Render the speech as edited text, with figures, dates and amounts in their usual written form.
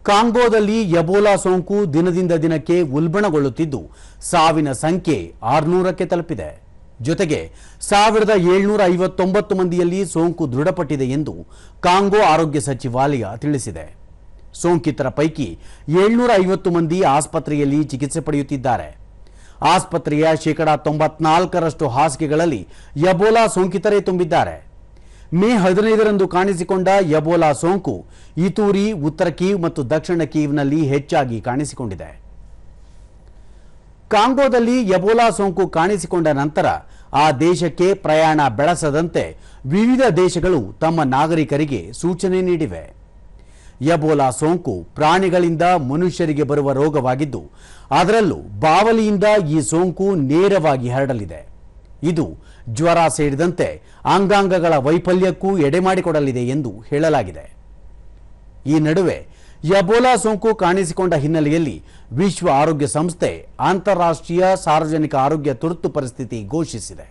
ಕಾಂಗೋದಲ್ಲಿ Ebola ಸೋಂಕು ದಿನದಿಂದ ದಿನಕ್ಕೆ ಉಲ್ಬಣಗೊಳ್ಳುತ್ತಿದ್ದು ಸಾವಿನ ಸಂಖ್ಯೆ 600ಕ್ಕೆ ತಲುಪಿದೆ. ಜೊತೆಗೆ 1759 ಮಂದಿಯಲ್ಲಿ ಸೋಂಕು ದೃಢಪಟ್ಟಿದೆ ಎಂದು ಕಾಂಗೋ ಆರೋಗ್ಯ ಸಚಿವಾಲಯ ತಿಳಿಸಿದೆ. ಸೋಂಕಿತರ ಪೈಕಿ 750 ಮಂದಿ ಆಸ್ಪತ್ರೆಯಲ್ಲಿ ಚಿಕಿತ್ಸೆ ಪಡೆಯುತ್ತಿದ್ದಾರೆ. ಆಸ್ಪತ್ರೆಯ ಶೇಕಡಾ 94ರಷ್ಟು ಹಾಸಿಗೆಗಳಲ್ಲಿ ಎಬೋಲಾ ಸೋಂಕಿತರೇ ತುಂಬಿದ್ದಾರೆ. ಮೇ 15ರಂದು ಕಾಣಿಸಿಕೊಂಡ ಎಬೋಲಾ ಸೋಂಕು ಇತೂರಿ, ಉತ್ತರ ಕೀವ್ ಮತ್ತು ದಕ್ಷಿಣ ಕೀವ್ನಲ್ಲಿ ಹೆಚ್ಚಾಗಿ ಕಾಣಿಸಿಕೊಂಡಿದೆ. ಕಾಂಗೋದಲ್ಲಿ ಎಬೋಲಾ ಸೋಂಕು ಕಾಣಿಸಿಕೊಂಡ ನಂತರ ಆ ದೇಶಕ್ಕೆ ಪ್ರಯಾಣ ಬೆಳೆಸದಂತೆ ವಿವಿಧ ದೇಶಗಳು ತಮ್ಮ ನಾಗರಿಕರಿಗೆ ಸೂಚನೆ ನೀಡಿವೆ. ಎಬೋಲಾ ಸೋಂಕು ಪ್ರಾಣಿಗಳಿಂದ ಮನುಷ್ಯರಿಗೆ ಬರುವ ರೋಗವಾಗಿದ್ದು, ಅದರಲ್ಲೂ ಬಾವಲಿಯಿಂದ ಈ ಸೋಂಕು ನೇರವಾಗಿ ಹರಡಲಿದೆ. ಇದು ಜ್ವರ ಸೇರಿದಂತೆ ಅಂಗಾಂಗಗಳ ವೈಫಲ್ಯಕ್ಕೂ ಎಡೆಮಾಡಿಕೊಡಲಿದೆ ಎಂದು ಹೇಳಲಾಗಿದೆ. ಈ ನಡುವೆ ಎಬೋಲಾ ಸೋಂಕು ಕಾಣಿಸಿಕೊಂಡ ಹಿನ್ನೆಲೆಯಲ್ಲಿ ವಿಶ್ವ ಆರೋಗ್ಯ ಸಂಸ್ಥೆ ಅಂತಾರಾಷ್ಟ್ರೀಯ ಸಾರ್ವಜನಿಕ ಆರೋಗ್ಯ ತುರ್ತು ಪರಿಸ್ಥಿತಿ ಘೋಷಿಸಿದೆ.